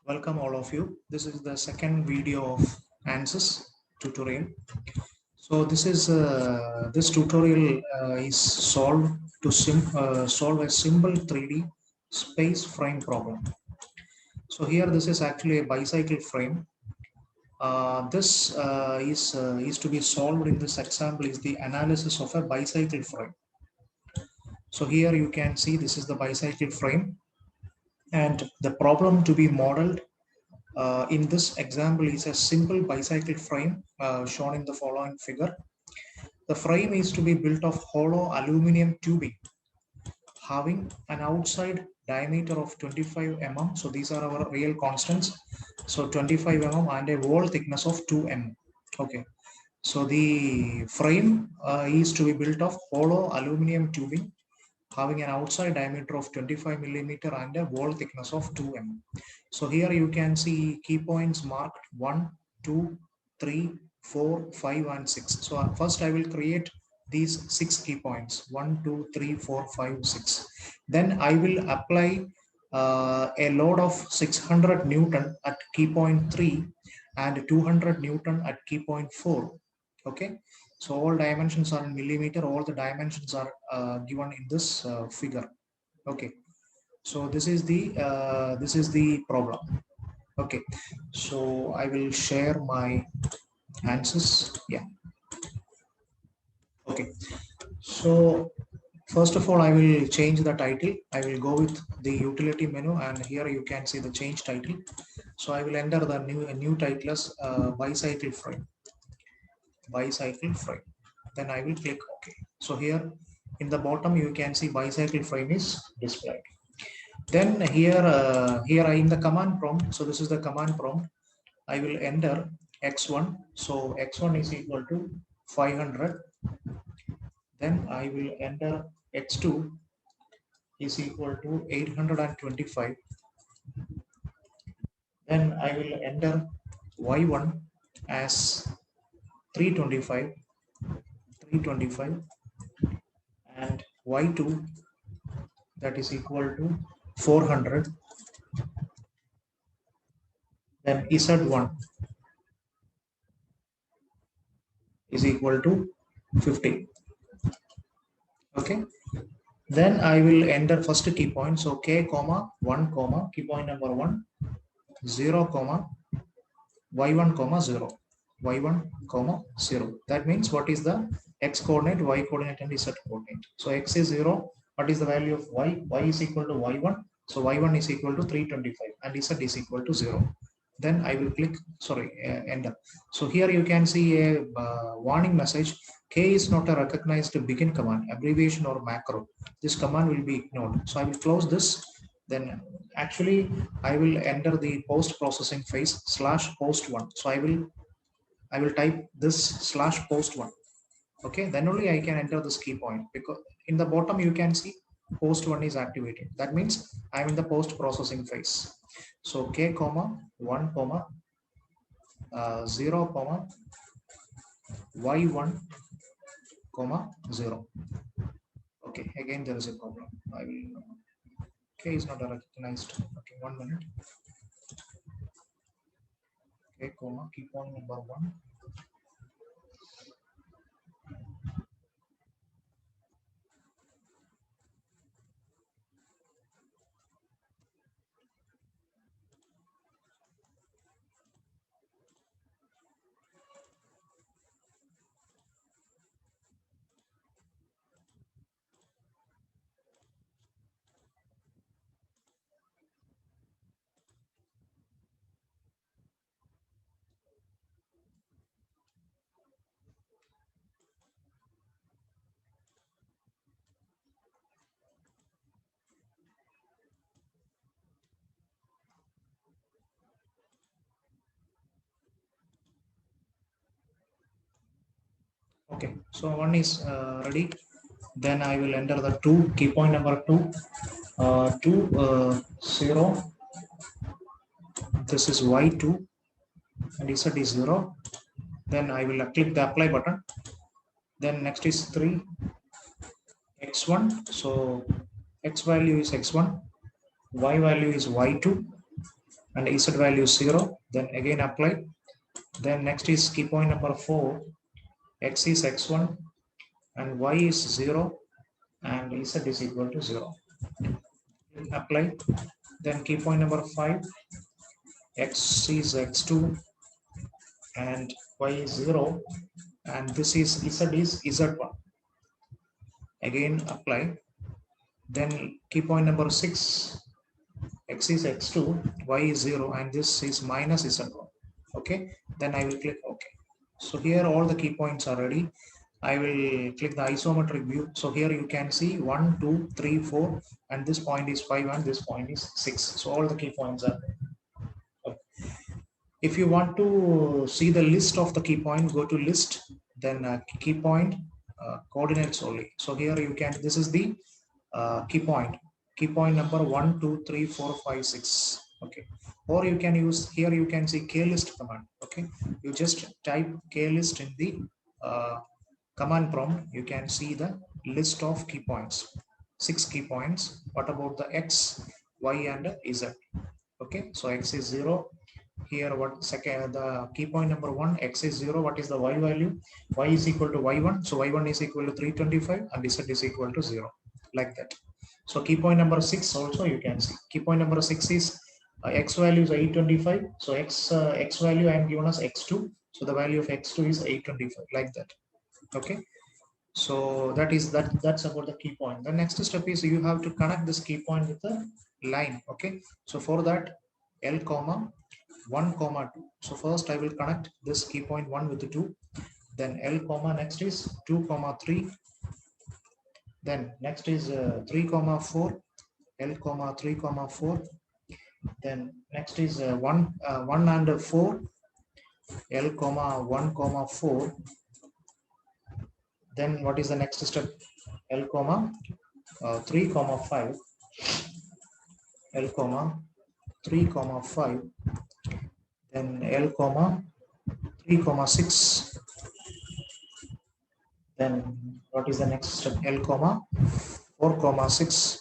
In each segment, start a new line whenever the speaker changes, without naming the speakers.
Welcome all of you. This is the second video of ANSYS tutorial. So this tutorial is solved to solve a simple 3D space frame problem. So here this is actually a bicycle frame. This is to be solved in this example is the analysis of a bicycle frame. So here you can see this is the bicycle frame, and the problem to be modeled in this example is a simple bicycle frame shown in the following figure. The frame is to be built of hollow aluminum tubing having an outside diameter of 25 mm. So these are our real constants. So 25 mm and a wall thickness of 2 mm. Okay. So the frame is to be built of hollow aluminum tubing having an outside diameter of 25 millimeter and a wall thickness of 2 mm. So here you can see key points marked 1, 2, 3, 4, 5 and 6. So first I will create these 6 key points 1, 2, 3, 4, 5, 6. Then I will apply a load of 600 Newton at key point 3 and 200 Newton at key point 4. Okay. So all dimensions are in millimeter. All the dimensions are given in this figure. Okay. So this is the problem. Okay. So I will share my answers. Yeah. Okay. So first of all, I will change the title. I will go with the utility menu, and here you can see the change title. So I will enter the new title as bicycle frame. Bicycle frame. Then I will click OK. So here in the bottom you can see bicycle frame is displayed. Then here in the command prompt, so this is the command prompt, I will enter x1. So x1 is equal to 500. Then I will enter x2 is equal to 825. Then I will enter y1 as 325 and y2 that is equal to 400. Then z1 is equal to 50. Okay. Then I will enter first key point. So k comma 1 comma key point number 1 0 comma y1 comma 0 y1 comma 0. That means what is the x coordinate, y coordinate and z coordinate. So x is 0. What is the value of y? Y is equal to y1. So y1 is equal to 325 and z is equal to 0. Then I will click enter. So here you can see a warning message. K is not a recognized begin command, abbreviation or macro. This command will be ignored. So I will close this. Then actually I will enter the post processing phase /post1. So I will type this /post1. Okay, then only I can enter this key point, because in the bottom you can see post1 is activated. That means I am in the post processing phase. So k comma 1 comma 0 comma y1 comma 0. Okay, again there is a problem. I will k is not recognized. Okay, 1 minute. K comma key point number 1. Okay, so one is ready. Then I will enter the 2 key point number 2 0. This is y2 and z is 0. Then I will click the apply button. Then next is 3 x1. So x value is x1, y value is y2, and Z value is 0, then again apply. Then next is key point number 4, X is X1 and Y is 0 and Z is equal to 0. Apply. Then key point number 5, X is X2 and Y is 0 and this is Z is Z1. Again apply. Then key point number 6, X is X2, Y is 0 and this is minus Z1. Okay, then I will click OK. So here all the key points are ready. I will click the isometric view. So here you can see 1, 2, 3, 4 and this point is 5 and this point is 6. So all the key points are there. Okay. If you want to see the list of the key point, go to list, then key point coordinates only. So here you can, this is the key point number 1, 2, 3, 4, 5, 6. Okay, or you can use, here you can see klist command. Okay, you just type klist in the command prompt. You can see the list of key points, 6 key points. What about the X, Y and Z? Okay, so X is 0. Here what second, the key point number 1, X is 0. What is the Y value? Y is equal to Y1, so Y1 is equal to 325 and Z is equal to 0, like that. So key point number 6 also you can see. Key point number 6 is X value is 825. So X value I am given as X2. So the value of X2 is 825, like that. Okay. So that's about the key point. The next step is you have to connect this key point with the line. Okay. So for that, L comma 1 comma 2. So first I will connect this key point 1 with the 2. Then L comma next is 2 comma 3. Then next is 3 comma 4. L comma 3 comma 4. Then next is 1 and 4. L comma 1 comma 4. Then what is the next step? L comma 3 comma 5. L comma 3 comma 5. Then L comma 3 comma 6. Then what is the next step? L comma 4 comma 6.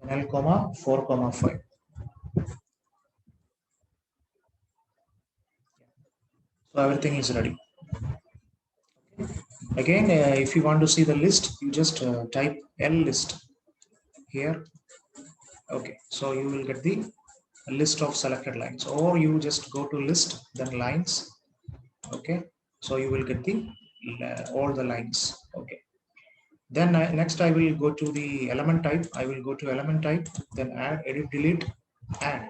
Then L comma 4 comma 5. So everything is ready. Again, if you want to see the list, you just type L list here. Okay, so you will get the list of selected lines, or you just go to list, then lines. Okay, so you will get the all the lines. Okay, then next I will go to the element type. I will go to element type, then add, edit, delete, add.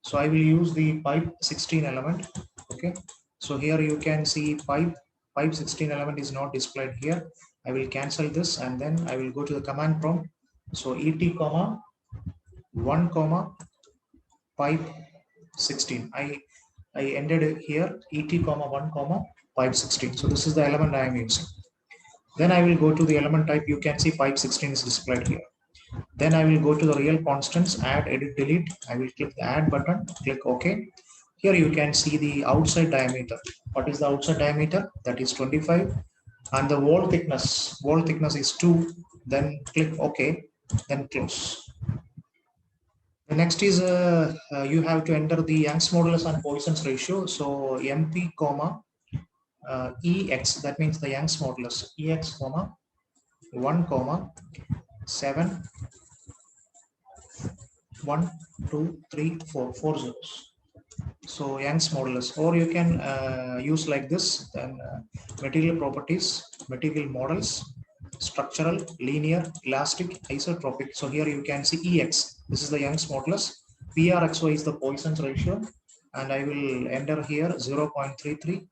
So I will use the pipe 16 element. Okay, so here you can see pipe 16 element is not displayed here. I will cancel this and then I will go to the command prompt. So et comma 1 comma pipe 16. I ended here et comma 1 comma pipe 16. So this is the element I am using. Then I will go to the element type. You can see pipe 16 is displayed here. Then I will go to the real constants, add, edit, delete. I will click the add button, click OK. Here you can see the outside diameter. What is the outside diameter? That is 25. And the wall thickness is 2. Then click OK, then close. The next is you have to enter the Young's modulus and Poisson's ratio. So MP comma EX, that means the Young's modulus, EX comma 1 comma 7 1 2 3 4 4 zeros. So Young's modulus, or you can use like this. Then material properties, material models, structural, linear, elastic, isotropic. So here you can see EX, this is the Young's modulus. PRXY is the Poisson's ratio, and I will enter here 0.33.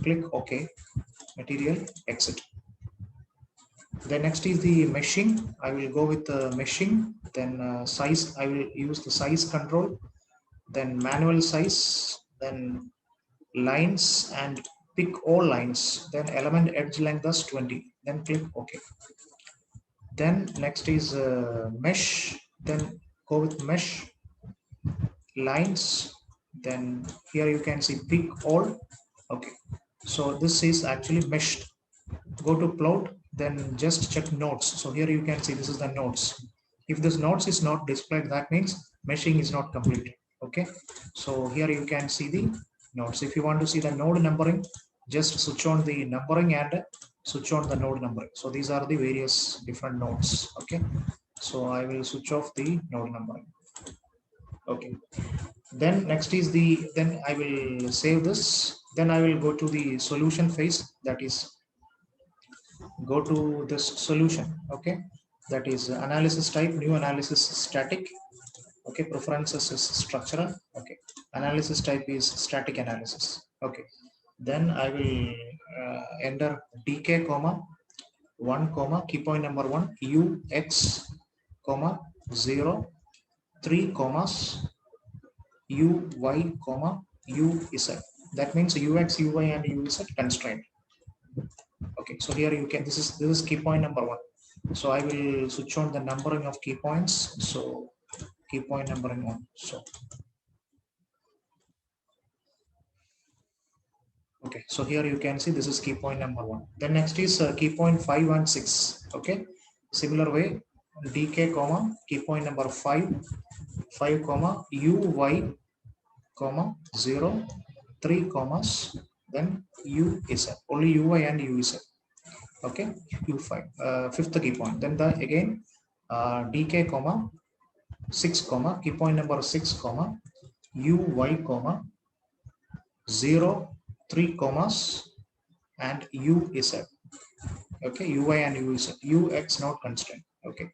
Click OK. Material, exit. The next is the meshing. I will go with the meshing. Then size, I will use the size control. Then manual size. Then lines and pick all lines. Then element edge length as 20. Then click OK. Then next is mesh. Then go with mesh, lines. Then here you can see pick all. Okay. So this is actually meshed. Go to plot, then just check nodes. So here you can see this is the nodes. If this nodes is not displayed, that means meshing is not completed. Okay, so here you can see the nodes. If you want to see the node numbering, just switch on the numbering and switch on the node numbering. So these are the various different nodes. Okay, so I will switch off the node numbering. Okay, then next is the, then I will save this. Then I will go to the solution phase, that is go to this solution. Okay, that is analysis type, new analysis static. Okay, preferences is structural. Okay, analysis type is static analysis. Okay, then I will enter dk comma 1 comma key point number 1 ux comma 0 3 commas uy comma uz. That means ux, uy and uz constraint. Okay, so here you can, this is key point number 1. So I will switch on the numbering of key points. So key point numbering 1. So okay, so here you can see this is key point number 1. Then next is key point 5 and 6. Okay, similar way, dk comma key point number 5 comma uy comma 0 3 commas, then uz, only uy and uz. Okay, u5, fifth key point. Then the again dk comma 6 comma key point number 6 comma uy comma 0 3 commas and uz. Okay, uy and uz, ux not constraint. Okay,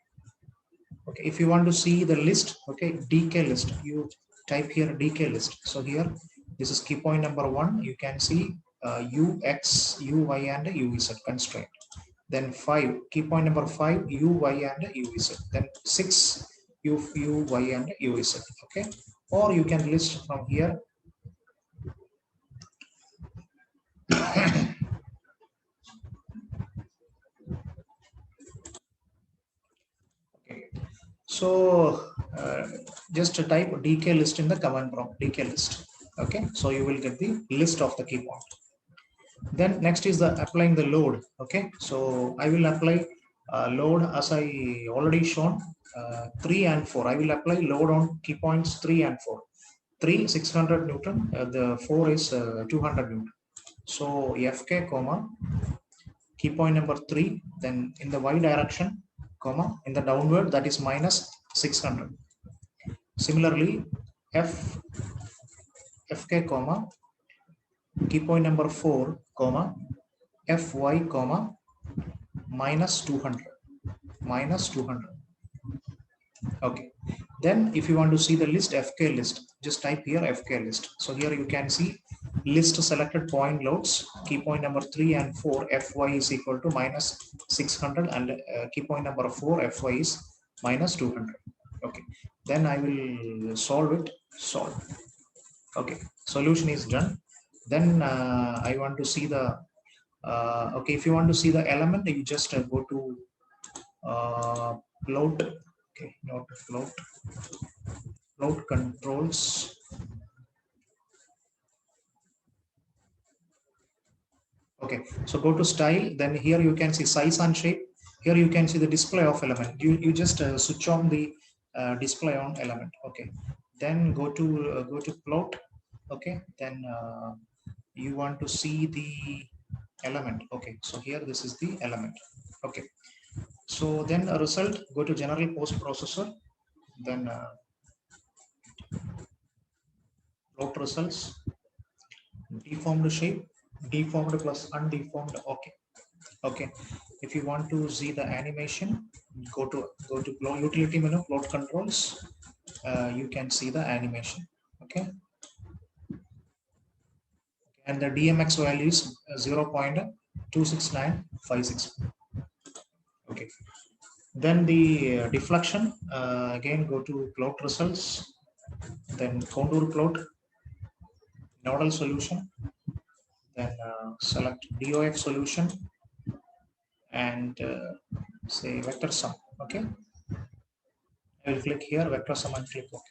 okay, if you want to see the list, okay, dk list, you type here dk list. So here this is key point number 1. You can see ux, uy and uz constraint. Then 5, key point number 5 uy and uz. Then 6 uy and uz. Okay, or you can list from here. Okay, so just type dk list in the command prompt, dk list. Okay, so you will get the list of the key point. Then next is the applying the load. Okay, so I will apply load as I already shown 3 and 4. I will apply load on key points 3 and 4. 3 600 Newton, the 4 is 200 Newton. So fk comma key point number 3, then in the y direction comma in the downward, that is minus 600. Similarly fk comma key point number 4 comma fy comma minus 200. Okay, then if you want to see the list, fk list, just type here fk list. So here you can see list selected point loads, key point number 3 and 4 fy is equal to minus 600 and key point number 4 fy is minus 200. Okay, then I will solve it. Solve. Okay, solution is done. Then I want to see the okay, if you want to see the element, you just go to float. Okay, not float controls. Okay, so go to style, then here you can see size and shape. Here you can see the display of element. You just switch on the display on element. Okay, then go to float. Okay, then you want to see the element. Okay, so here this is the element. Okay, so then a result, go to general post processor, then float results, deformed shape, deformed plus undeformed. Okay, okay, if you want to see the animation, go to utility menu, float controls. You can see the animation. Okay, and the dmx value is 0.26956. okay, then the deflection, again go to plot results, then contour plot, nodal solution, then select DOF solution and say vector sum. Okay, I will click here vector sum and click OK.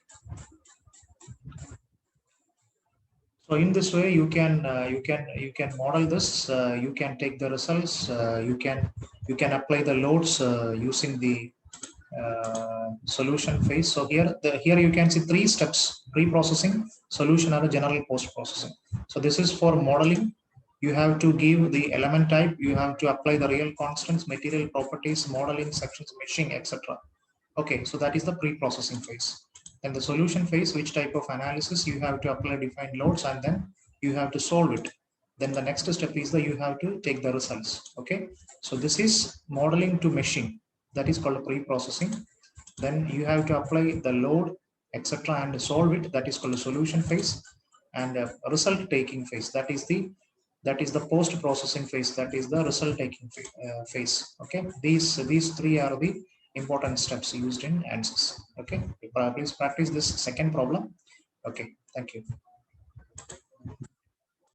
So in this way you can model this. You can take the results. You can apply the loads using the solution phase. So here you can see three steps: pre-processing, solution, and general post-processing. So this is for modeling. You have to give the element type, you have to apply the real constants, material properties, modeling, sections, meshing, etc. Okay, so that is the pre-processing phase. Then the solution phase, which type of analysis you have to apply defined loads and then you have to solve it. Then the next step is that you have to take the results. Okay, so this is modeling to meshing, that is called pre-processing. Then you have to apply the load, etc., and solve it, that is called the solution phase. And result taking phase, that is the post processing phase, that is the result taking phase. Okay, these three are the important steps used in ANSYS. Okay, please practice this second problem. Okay, thank you.